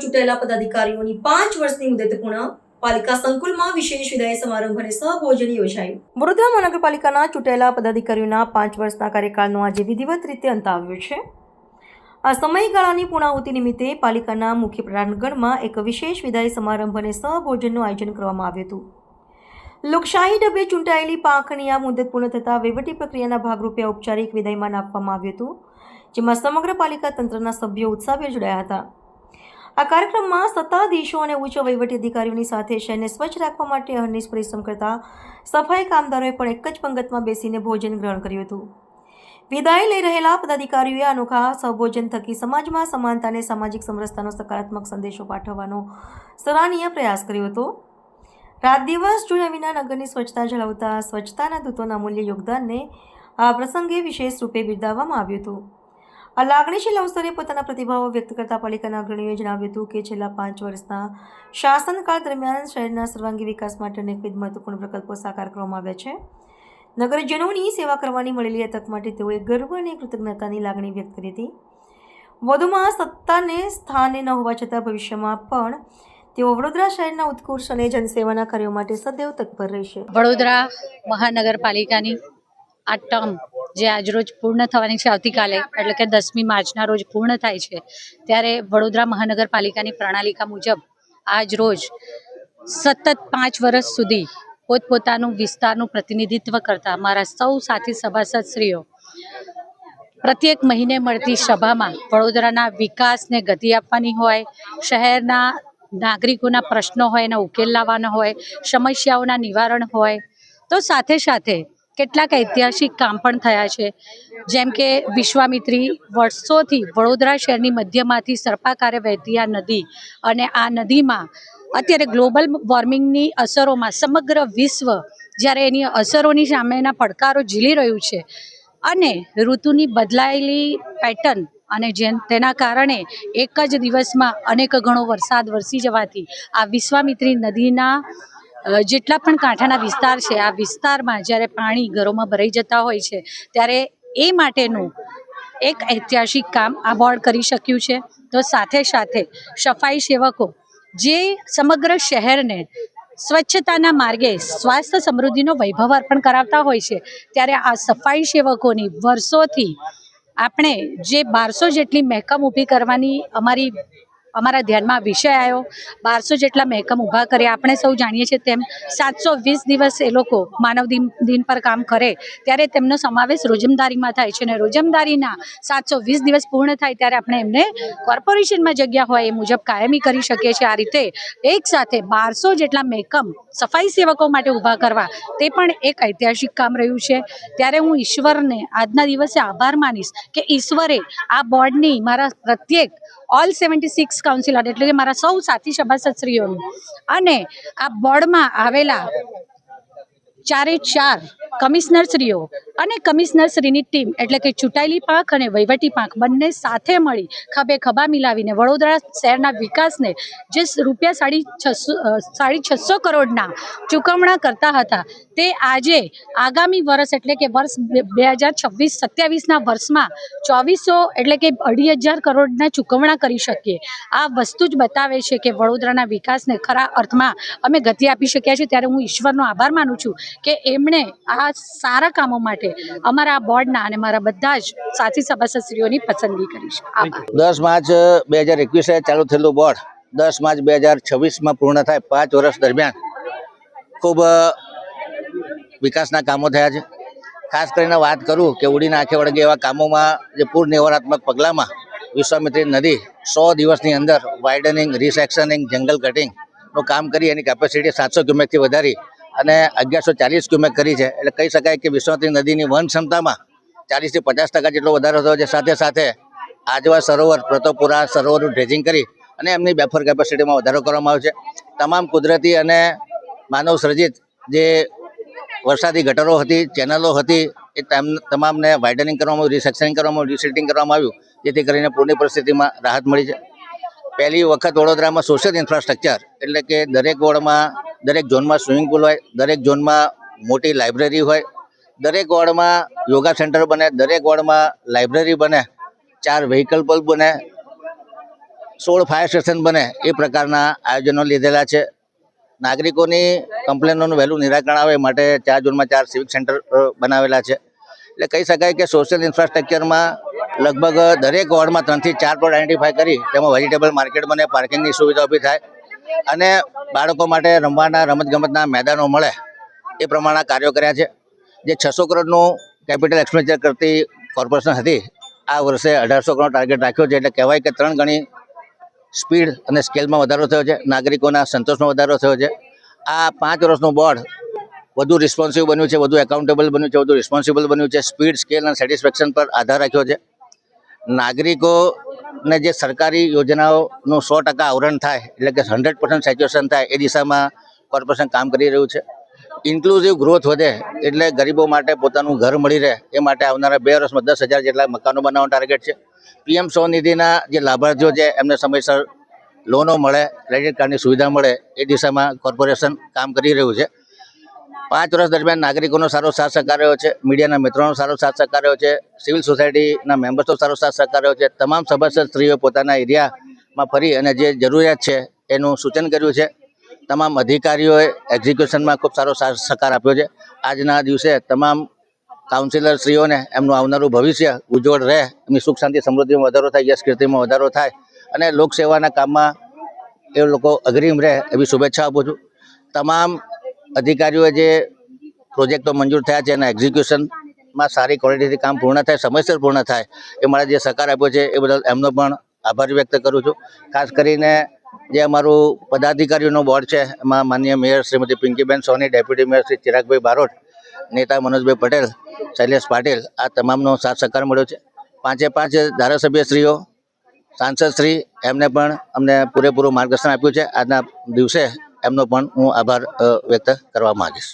ચૂંટાયેલા પદાધિકારીઓની 5 વર્ષની મુદત પૂર્ણ. પાલિકા સંકુલમાં વિશેષ વિદાય સમારંભ અને સહભોજન યોજાયું. વડોદરા મહાનગરપાલિકાના ચૂંટાયેલા પદાધિકારીઓના 5 વર્ષના કાર્યકાળનો આજે વિધિવત રીતે અંત આવ્યો છે. આ સમયગાળાની પૂર્ણાહુતિ નિમિત્તે પાલિકાના મુખ્ય પ્રાંગણમાં એક વિશેષ વિદાય સમારંભ અને સહભોજનનું આયોજન કરવામાં આવ્યું હતું. લોકશાહી ઢબે ચૂંટાયેલી પાંખની આ મુદત પૂર્ણ થતાં વહીવટી પ્રક્રિયાના ભાગરૂપે ઔપચારિક વિદાયમાન આપવામાં આવ્યું હતું, જેમાં સમગ્ર પાલિકા તંત્રના સભ્યો ઉત્સાહભેર જોડાયા હતા. આ કાર્યક્રમમાં સત્તાધીશો અને ઉચ્ચ વહીવટી અધિકારીઓની સાથે શહેરને સ્વચ્છ રાખવા માટે અહર્નિશ પરિશ્રમ કરતા સફાઈ કામદારોએ પણ એક જ પંગતમાં બેસીને ભોજન ગ્રહણ કર્યું હતું. વિદાય લઈ રહેલા પદાધિકારીઓએ અનોખા સહભોજન થકી સમાજમાં સમાનતા અને સામાજિક સમરસતાનો સકારાત્મક સંદેશો પાઠવવાનો સરાહનીય પ્રયાસ કર્યો હતો. રાત દિવસ જોયા વિના નગરની સ્વચ્છતા જાળવતા સ્વચ્છતાના દૂતોના અમૂલ્ય યોગદાનને આ પ્રસંગે વિશેષ રૂપે બિરદાવવામાં આવ્યું હતું. આ લાગણીશીલ અવસરે પોતાના પ્રતિભાવો વ્યક્ત કરતા પાલિકાના અગ્રણીઓએ જણાવ્યું હતું કે છેલ્લા 5 વર્ષના શાસનકાળ દરમિયાન શહેરના સર્વાંગી વિકાસ માટે અનેકવિધ મહત્વપૂર્ણ પ્રકલ્પો સાકાર કરવામાં આવ્યા છે. નગરજનોની સેવા કરવાની મળેલી આ તક માટે તેઓએ ગર્વ અને કૃતજ્ઞતાની લાગણી વ્યક્ત કરી હતી. વધુમાં સત્તાને સ્થાને ન હોવા છતાં ભવિષ્યમાં પણ તેઓ વડોદરા શહેરના ઉત્કૃષ્ટ અને જનસેવાના કાર્યો માટે સદૈવ તત્પર રહેશે. વડોદરા મહાનગરપાલિકાની આ ટર્મ જે આજરોજ પૂર્ણ થવાની છે, આવતીકાલે એટલે કે 10મી માર્ચના રોજ પૂર્ણ થાય છે, ત્યારે વડોદરા મહાનગરપાલિકાની પ્રણાલિકા મુજબ આજ રોજ સતત 5 વર્ષ સુધી પોતપોતાનું વિસ્તારનું પ્રતિનિધિત્વ કરતા મારા સૌ સાથી સભાસદશ્રીઓ પ્રત્યેક મહિને મળતી સભામાં વડોદરાના વિકાસને ગતિ આપવાની હોય, શહેરના નાગરિકોના પ્રશ્નો હોય એના ઉકેલ લાવવાના હોય, સમસ્યાઓના નિવારણ હોય, તો સાથે સાથે કેટલાક ઐતિહાસિક કામ પણ થયા છે. જેમ કે વિશ્વામિત્રી વર્ષોથી વડોદરા શહેરની મધ્યમાંથી સર્પાકારે વહેતી આ નદી, અને આ નદીમાં અત્યારે ગ્લોબલ વોર્મિંગની અસરોમાં સમગ્ર વિશ્વ જ્યારે એની અસરોની સામેના પડકારો ઝીલી રહ્યું છે, અને ઋતુની બદલાયેલી પેટર્ન અને તેના કારણે એક જ દિવસમાં અનેક ગણો વરસાદ વરસી જવાથી આ વિશ્વામિત્રી નદીના જેટલા પણ કાંઠાના વિસ્તાર છે, આ વિસ્તારમાં જ્યારે પાણી ઘરોમાં ભરાઈ જતા હોય છે, ત્યારે એ માટેનું એક ઐતિહાસિક કામ આ બોર્ડ કરી શક્યું છે. તો સાથે સાથે સફાઈ સેવકો જે સમગ્ર શહેરને સ્વચ્છતાના માર્ગે સ્વાસ્થ્ય સમૃદ્ધિનો વૈભવ અર્પણ કરાવતા હોય છે, ત્યારે આ સફાઈ સેવકોની વર્ષોથી આપણે જે 1200 જેટલી મહેકમ ઊભી કરવાની અમારા ધ્યાનમાં વિષય આવ્યો. 1200 જેટલા મહેકમ ઊભા કર્યા. આપણે સૌ જાણીએ છીએ તેમ 720 દિવસ એ લોકો માનવ દિન પર કામ કરે ત્યારે તેમનો સમાવેશ રોજમદારીમાં થાય છે, અને રોજમદારીના 720 દિવસ પૂર્ણ થાય ત્યારે આપણે એમને કોર્પોરેશનમાં જગ્યા હોય એ મુજબ કાયમી કરી શકીએ છીએ. આ રીતે એક સાથે 1200 જેટલા મહેકમ સફાઈ સેવકો માટે ઊભા કરવા તે પણ એક ઐતિહાસિક કામ રહ્યું છે. ત્યારે હું ઈશ્વરને આજના દિવસે આભાર માનીશ કે ઈશ્વરે આ બોર્ડની મારા પ્રત્યેક ઓલ 76 કાઉન્સિલર એટલે કે મારા સૌ સાથી સભાસદશ્રીઓનું અને આ બોર્ડમાં આવેલા 4 કમિશનરશ્રીઓ અને કમિશનરશ્રીની ટીમ એટલે કે ચૂંટાયેલી પાંખ અને વહીવટી પાંખ બંને સાથે મળી ખભે ખભા મિલાવીને વડોદરા શહેરના વિકાસને જે ₹650 કરોડના ચૂકવણા કરતા હતા, તે આજે આગામી વર્ષ એટલે કે વર્ષ 2026-27ના વર્ષમાં 2400 એટલે કે 2500 કરોડના ચૂકવણા કરી શકીએ. આ વસ્તુ જ બતાવે છે કે વડોદરાના વિકાસને ખરા અર્થમાં અમે ગતિ આપી શક્યા છીએ. ત્યારે હું ઈશ્વરનો આભાર માનું છું કે એમણે આ સારા કામો માટે અમારા બોર્ડના અને મારા બધા જ સાથી સભાસદશ્રીઓની પસંદગી કરી છે. આભાર. 10 માર્ચ 2021 ચાલુ થયેલું બોર્ડ 10 માર્ચ 2026માં પૂર્ણ થાય. 5 વર્ષ દરમિયાન ખૂબ વિકાસના કામો થયા છે. ખાસ કરીને વાત કરું કે ઉડીને આંખે વળગે એવા કામોમાં જે પૂર નિવારણાત્મક પગલામાં વિશ્વામિત્રી નદી 100 દિવસની અંદર વાઇડનિંગ, રિસેક્શનિંગ, જંગલ કટિંગનું કામ કરી એની કેપેસિટી 700 ક્યુમેકથી વધારી અને 1140 ક્યુમેક કરી છે. એટલે કહી શકાય કે વિશ્વામિત્રી નદીની વહન ક્ષમતામાં 40 થી 50% જેટલો વધારો થયો છે. સાથે સાથે આજવા સરોવર, પ્રતાપપુરા સરોવરનું ડ્રેજિંગ કરી અને એમની બેફર કેપેસિટીમાં વધારો કરવામાં આવ્યો છે. તમામ કુદરતી અને માનવ સર્જિત જે વરસાદી ગટરો હતી, ચેનલો હતી, એ તમામને વાઇડનિંગ કરવામાં આવ્યું, રિસેક્શનિંગ કરવામાં આવ્યું, રિસીટિંગ કરવામાં આવ્યું, જેથી કરીને પૂરની પરિસ્થિતિમાં રાહત મળી છે. પહેલી વખત વડોદરામાં સોશિયલ ઇન્ફ્રાસ્ટ્રક્ચર એટલે કે દરેક વોર્ડમાં, દરેક ઝોનમાં સ્વિમિંગ પુલ હોય, દરેક ઝોનમાં મોટી લાઇબ્રેરી હોય, દરેક વોર્ડમાં યોગા સેન્ટર બને, દરેક વોર્ડમાં લાઇબ્રેરી બને, 4 વ્હીકલ પુલ બને, 16 ફાયર સ્ટેશન બને એ પ્રકારના આયોજનો લીધેલા છે. નાગરિકોની કમ્પ્લેનોનું વહેલું નિરાકરણ આવે માટે 4 ઝોનમાં 4 સિવિક સેન્ટર બનાવેલા છે. એટલે કહી શકાય કે સોશિયલ ઇન્ફ્રાસ્ટ્રક્ચરમાં લગભગ દરેક વોર્ડમાં 3 થી 4 પ્લોટ આઈડેન્ટિફાય કરી તેમાં વેજીટેબલ માર્કેટ બને, પાર્કિંગની સુવિધા ઊભી થાય અને બાળકો માટે રમવાના રમતગમતના મેદાનો મળે એ પ્રમાણના કાર્યો કર્યા છે. જે 600 કરોડનું કેપિટલ એક્સપેન્ડિચર કરતી કોર્પોરેશન હતી, આ વર્ષે 1800 કરોડ ટાર્ગેટ રાખ્યો છે. એટલે કહેવાય કે 3 ગણી સ્પીડ અને સ્કેલમાં વધારો થયો છે, નાગરિકોના સંતોષમાં વધારો થયો છે. આ 5 વર્ષનું બોર્ડ વધુ રિસ્પોન્સિવ બન્યું છે, વધુ એકાઉન્ટેબલ બન્યું છે, વધુ રિસ્પોન્સિબલ બન્યું છે. સ્પીડ, સ્કેલ અને સેટિસ્ફેક્શન પર આધાર રાખ્યો છે. નાગરિકોને જે સરકારી યોજનાઓનું 100% આવરણ થાય, એટલે કે 100% સેચ્યુરેશન થાય એ દિશામાં કોર્પોરેશન કામ કરી રહ્યું છે. ઇન્ક્લુઝિવ ગ્રોથ વધે એટલે ગરીબો માટે પોતાનું ઘર મળી રહે એ માટે આવનારા 2 વર્ષમાં 10,000 જેટલા મકાનો બનાવવાનો ટાર્ગેટ છે. PM સ્વનિધિના જે લાભાર્થીઓ છે એમને સમયસર લોનો મળે, ક્રેડિટ કાર્ડની સુવિધા મળે એ દિશામાં કોર્પોરેશન કામ કરી રહ્યું છે. 5 વર્ષ દરમિયાન નાગરિકોનો સારો સાથ સહકાર રહ્યો છે, મીડિયાના મિત્રોનો સારો સાથ સહકાર રહ્યો છે, સિવિલ સોસાયટીના મેમ્બર્સનો સારો સાથ સહકાર રહ્યો છે. તમામ સભાસદ સ્ત્રીઓ પોતાના એરિયામાં ફરી અને જે જરૂરિયાત છે એનું સૂચન કર્યું છે. તમામ અધિકારીઓએ એક્ઝિક્યુશનમાં ખૂબ સારો સાથ સહકાર આપ્યો છે. આજના દિવસે તમામ કાઉન્સિલર શ્રીઓને એમનું આવનારું ભવિષ્ય ઉજ્જવળ રહે, એમની સુખ શાંતિ સમૃદ્ધિમાં વધારો થાય, યશ કીર્તિમાં વધારો થાય અને લોકસેવાના કામમાં એ લોકો અગ્રીમ રહે એવી શુભેચ્છા આપું છું. તમામ અધિકારીઓએ જે પ્રોજેક્ટો મંજૂર થયા છે એના એક્ઝિક્યુશનમાં સારી ક્વોલિટીથી કામ પૂર્ણ થાય, સમયસર પૂર્ણ થાય એ માટે જે સહકાર આપ્યો છે એ બદલ એમનો પણ આભાર વ્યક્ત કરું છું. ખાસ કરીને જે અમારું પદાધિકારીઓનો બોર્ડ છે એમાં માનનીય મેયર શ્રીમતી પિંકીબેન સોની, ડેપ્યુટી મેયર શ્રી ચિરાગભાઈ બારોટ, નેતા મનોજભાઈ પટેલ, શૈલેષ પાટીલ, આ તમામનો સાથ સહકાર મળ્યો છે. 5 ધારાસભ્યશ્રીઓ, સાંસદશ્રી એમને પણ અમને પૂરેપૂરું માર્ગદર્શન આપ્યું છે. આજના દિવસે એમનો પણ હું આભાર વ્યક્ત કરવા માંગીશ.